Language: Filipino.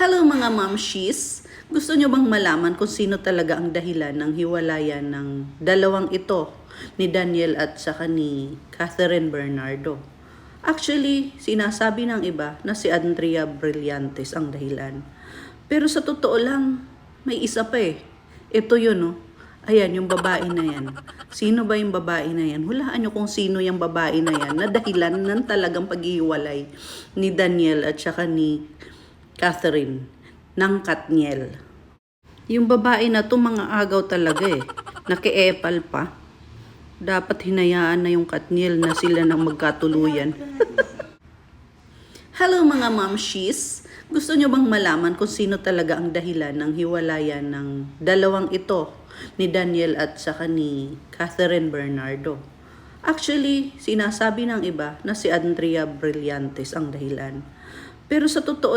Hello mga mamshis! Gusto nyo bang malaman kung sino talaga ang dahilan ng hiwalayan ng dalawang ito, ni Daniel at saka ni Catherine Bernardo? Actually, sinasabi ng iba na si Andrea Brillantes ang dahilan. Pero sa totoo lang, may isa pa eh. Ito yun oh. Ayan, yung babae na yan. Sino ba yung babae na yan? Hulaan nyo kung sino yung babae na yan na dahilan ng talagang paghihiwalay ni Daniel at saka ni Catherine ng Katniel. Yung babae na to mga agaw talaga eh. Nakiepal pa. Dapat hinayaan na yung Katniel na sila nang magkatuluyan. Hello mga mamshis! Gusto nyo bang malaman kung sino talaga ang dahilan ng hiwalayan ng dalawang ito, ni Daniel at saka ni Catherine Bernardo? Actually, sinasabi ng iba na si Andrea Brillantes ang dahilan. Pero sa totoo